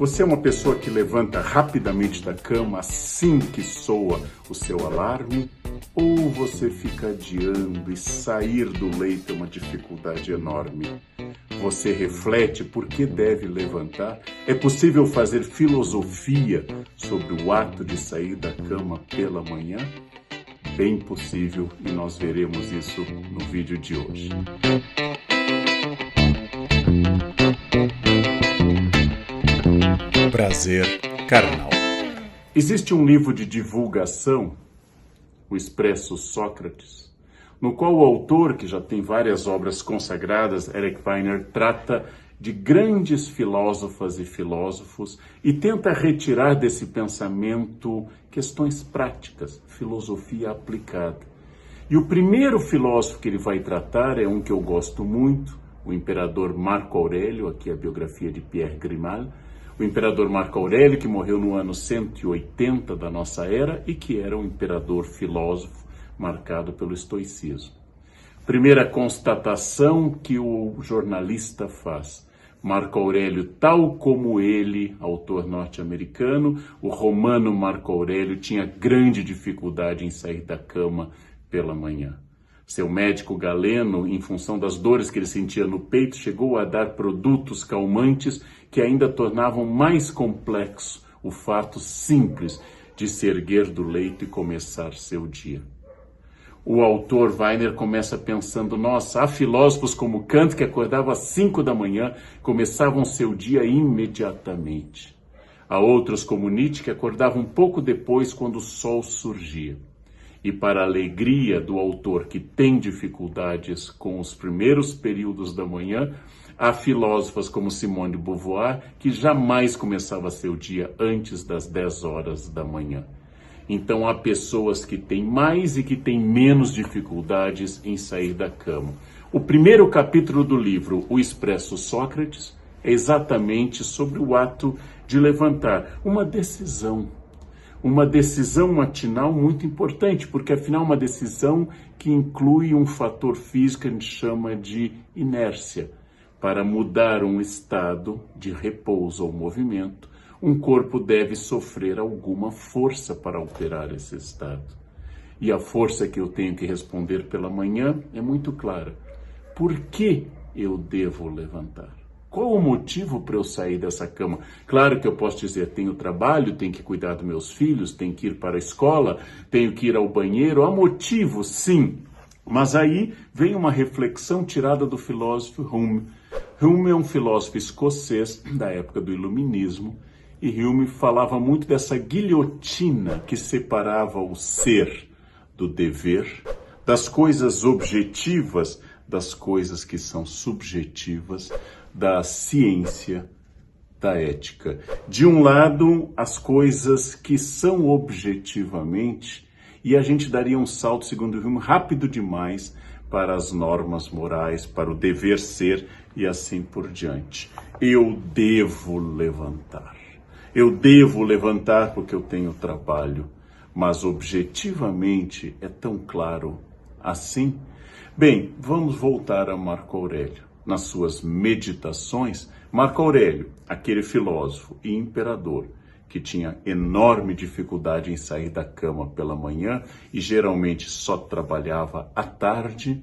Você é uma pessoa que levanta rapidamente da cama assim que soa o seu alarme? Ou você fica adiando e sair do leito é uma dificuldade enorme? Você reflete por que deve levantar? É possível fazer filosofia sobre o ato de sair da cama pela manhã? Bem possível, e nós veremos isso no vídeo de hoje. Prazer carnal. Existe um livro de divulgação, o Expresso Sócrates, no qual o autor, que já tem várias obras consagradas, Eric Weiner, trata de grandes filósofas e filósofos e tenta retirar desse pensamento questões práticas, filosofia aplicada. E o primeiro filósofo que ele vai tratar é um que eu gosto muito, o imperador Marco Aurélio, aqui a biografia de Pierre Grimal, o imperador Marco Aurélio, que morreu no ano 180 da nossa era e que era um imperador filósofo marcado pelo estoicismo. Primeira constatação que o jornalista faz: Marco Aurélio, tal como ele, autor norte-americano, o romano Marco Aurélio tinha grande dificuldade em sair da cama pela manhã. Seu médico Galeno, em função das dores que ele sentia no peito, chegou a dar produtos calmantes que ainda tornavam mais complexo o fato simples de se erguer do leito e começar seu dia. O autor Weiner começa pensando: nossa, há filósofos como Kant que acordavam às 5 da manhã, começavam seu dia imediatamente. Há outros como Nietzsche que acordavam um pouco depois, quando o sol surgia. E para a alegria do autor que tem dificuldades com os primeiros períodos da manhã, há filósofas como Simone de Beauvoir que jamais começava seu dia antes das 10 horas da manhã. Então há pessoas que têm mais e que têm menos dificuldades em sair da cama. O primeiro capítulo do livro, O Expresso Sócrates, é exatamente sobre o ato de levantar, uma decisão matinal muito importante, porque afinal é uma decisão que inclui um fator físico que a gente chama de inércia. Para mudar um estado de repouso ou movimento, um corpo deve sofrer alguma força para alterar esse estado. E a força que eu tenho que responder pela manhã é muito clara. Por que eu devo levantar? Qual o motivo para eu sair dessa cama? Claro que eu posso dizer: tenho trabalho, tenho que cuidar dos meus filhos, tenho que ir para a escola, tenho que ir ao banheiro. Há motivo, sim. Mas aí vem uma reflexão tirada do filósofo Hume. Hume é um filósofo escocês da época do Iluminismo, e Hume falava muito dessa guilhotina que separava o ser do dever, das coisas objetivas das coisas que são subjetivas, da ciência, da ética. De um lado, as coisas que são objetivamente, e a gente daria um salto, segundo Hume, rápido demais para as normas morais, para o dever ser e assim por diante. Eu devo levantar. Eu devo levantar porque eu tenho trabalho. Mas objetivamente é tão claro assim? Bem, vamos voltar a Marco Aurélio. Nas suas meditações, Marco Aurélio, aquele filósofo e imperador que tinha enorme dificuldade em sair da cama pela manhã e geralmente só trabalhava à tarde,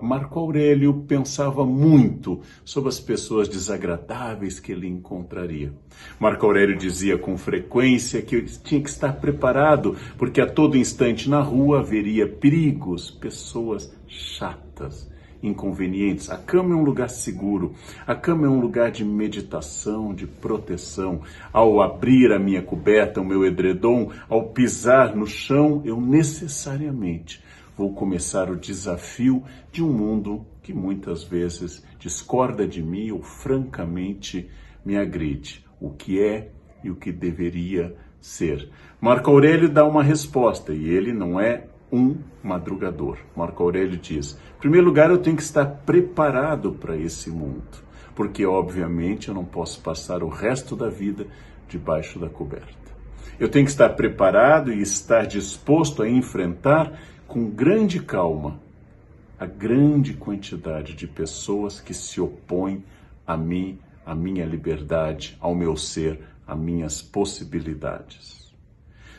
Marco Aurélio pensava muito sobre as pessoas desagradáveis que ele encontraria. Marco Aurélio dizia com frequência que tinha que estar preparado, porque a todo instante na rua haveria perigos, pessoas chatas, inconvenientes. A cama é um lugar seguro, a cama é um lugar de meditação, de proteção. Ao abrir a minha coberta, o meu edredom, ao pisar no chão, eu necessariamente vou começar o desafio de um mundo que muitas vezes discorda de mim ou francamente me agride. O que é e o que deveria ser. Marco Aurélio dá uma resposta e ele não é um madrugador. Marco Aurélio diz: em primeiro lugar, eu tenho que estar preparado para esse mundo, porque obviamente eu não posso passar o resto da vida debaixo da coberta. Eu tenho que estar preparado e estar disposto a enfrentar com grande calma a grande quantidade de pessoas que se opõem a mim, à minha liberdade, ao meu ser, a minhas possibilidades.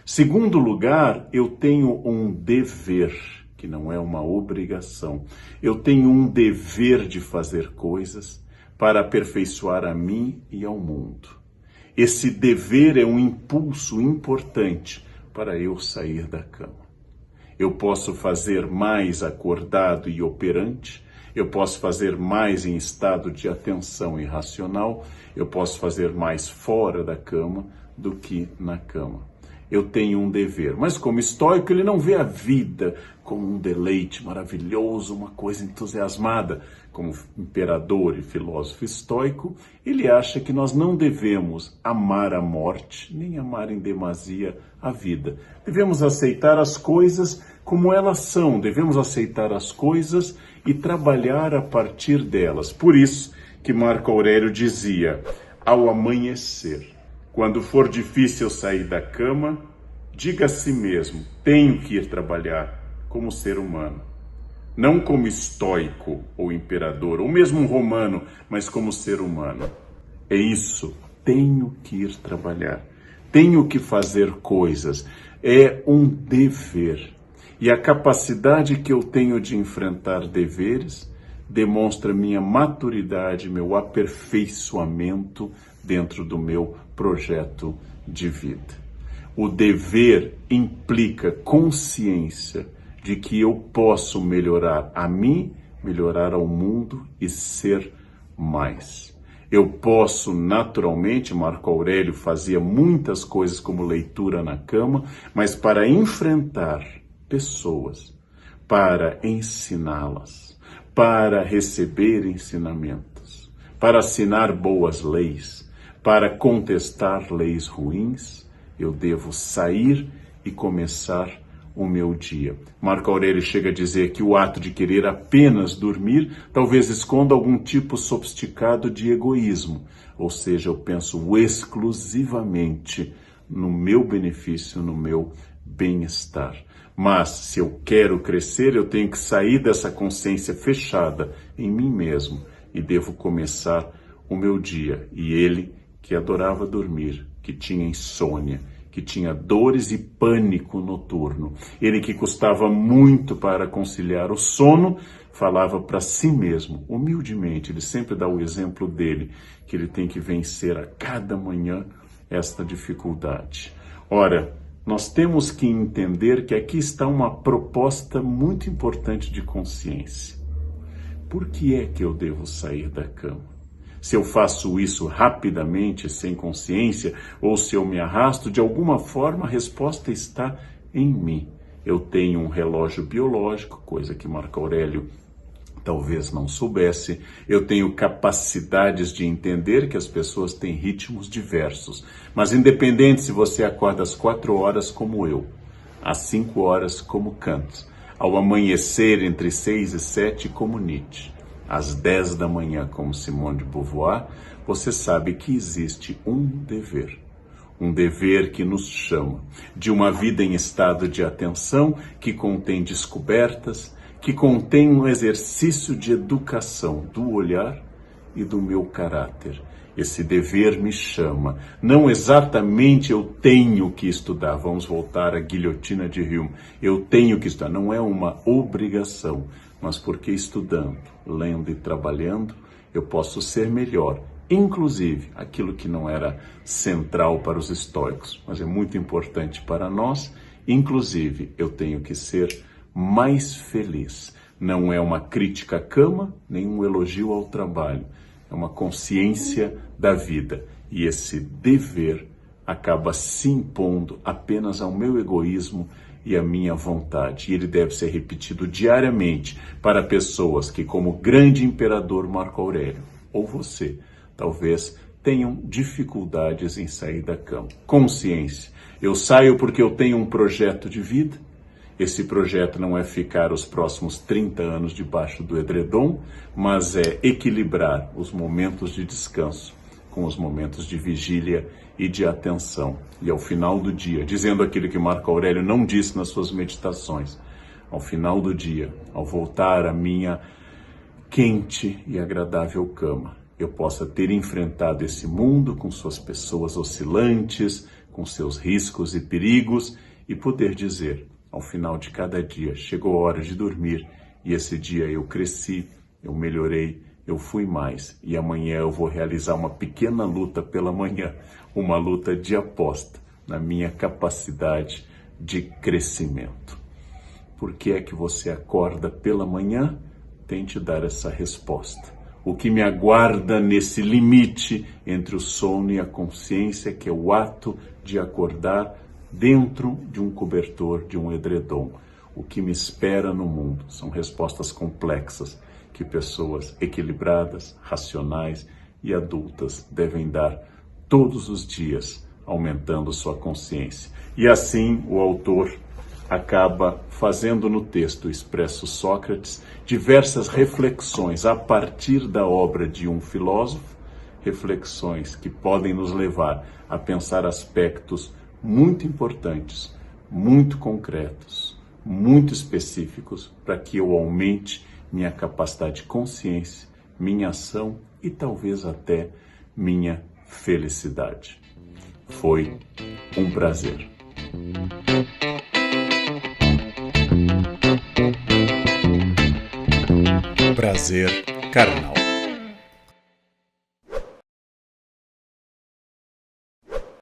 Segundo lugar, eu tenho um dever, que não é uma obrigação. Eu tenho um dever de fazer coisas para aperfeiçoar a mim e ao mundo. Esse dever é um impulso importante para eu sair da cama. Eu posso fazer mais acordado e operante, eu posso fazer mais em estado de atenção e racional, eu posso fazer mais fora da cama do que na cama. Eu tenho um dever, mas como estoico ele não vê a vida como um deleite maravilhoso, uma coisa entusiasmada. Como imperador e filósofo estoico, ele acha que nós não devemos amar a morte, nem amar em demasia a vida. Devemos aceitar as coisas como elas são, devemos aceitar as coisas e trabalhar a partir delas. Por isso que Marco Aurélio dizia, ao amanhecer, quando for difícil sair da cama, diga a si mesmo, tenho que ir trabalhar como ser humano. Não como estoico ou imperador, ou mesmo um romano, mas como ser humano. É isso, tenho que ir trabalhar, tenho que fazer coisas, é um dever. E a capacidade que eu tenho de enfrentar deveres demonstra minha maturidade, meu aperfeiçoamento dentro do meu projeto de vida. O dever implica consciência de que eu posso melhorar a mim, melhorar ao mundo e ser mais. Eu posso, naturalmente, Marco Aurélio fazia muitas coisas como leitura na cama, mas para enfrentar pessoas, para ensiná-las, para receber ensinamentos, para assinar boas leis, para contestar leis ruins, eu devo sair e começar o meu dia. Marco Aurélio chega a dizer que o ato de querer apenas dormir talvez esconda algum tipo sofisticado de egoísmo, ou seja, eu penso exclusivamente no meu benefício, no meu bem-estar. Mas se eu quero crescer, eu tenho que sair dessa consciência fechada em mim mesmo e devo começar o meu dia. E ele, que adorava dormir, que tinha insônia, que tinha dores e pânico noturno, ele que custava muito para conciliar o sono, falava para si mesmo, humildemente, ele sempre dá o exemplo dele, que ele tem que vencer a cada manhã esta dificuldade. Ora, nós temos que entender que aqui está uma proposta muito importante de consciência. Por que é que eu devo sair da cama? Se eu faço isso rapidamente, sem consciência, ou se eu me arrasto, de alguma forma a resposta está em mim. Eu tenho um relógio biológico, coisa que Marco Aurélio talvez não soubesse. Eu tenho capacidades de entender que as pessoas têm ritmos diversos. Mas independente se você acorda às 4 horas como eu, às 5 horas como Kant, ao amanhecer entre 6 e 7 como Nietzsche, às 10 da manhã como Simone de Beauvoir, você sabe que existe um dever. Um dever que nos chama de uma vida em estado de atenção, que contém descobertas, que contém um exercício de educação do olhar e do meu caráter. Esse dever me chama. Não exatamente eu tenho que estudar. Vamos voltar à guilhotina de Hume. Eu tenho que estudar. Não é uma obrigação, mas porque estudando, lendo e trabalhando, eu posso ser melhor. Inclusive, aquilo que não era central para os estoicos, mas é muito importante para nós, inclusive, eu tenho que ser mais feliz. Não é uma crítica à cama, nem um elogio ao trabalho. É uma consciência da vida. E esse dever acaba se impondo apenas ao meu egoísmo e à minha vontade. E ele deve ser repetido diariamente para pessoas que, como o grande imperador Marco Aurélio, ou você, talvez tenham dificuldades em sair da cama. Consciência. Eu saio porque eu tenho um projeto de vida. Esse projeto não é ficar os próximos 30 anos debaixo do edredom, mas é equilibrar os momentos de descanso com os momentos de vigília e de atenção. E ao final do dia, dizendo aquilo que Marco Aurélio não disse nas suas meditações, ao final do dia, ao voltar à minha quente e agradável cama, eu possa ter enfrentado esse mundo com suas pessoas oscilantes, com seus riscos e perigos, e poder dizer, ao final de cada dia, chegou a hora de dormir, e esse dia eu cresci, eu melhorei, eu fui mais, e amanhã eu vou realizar uma pequena luta pela manhã, uma luta de aposta na minha capacidade de crescimento. Por que é que você acorda pela manhã? Tente dar essa resposta. O que me aguarda nesse limite entre o sono e a consciência, que é o ato de acordar dentro de um cobertor, de um edredom. O que me espera no mundo são respostas complexas que pessoas equilibradas, racionais e adultas devem dar todos os dias, aumentando sua consciência. E assim o autor acaba fazendo no texto Expresso Sócrates diversas reflexões a partir da obra de um filósofo, reflexões que podem nos levar a pensar aspectos muito importantes, muito concretos, muito específicos, para que eu aumente minha capacidade de consciência, minha ação e talvez até minha felicidade. Foi um prazer. Prazer carnal.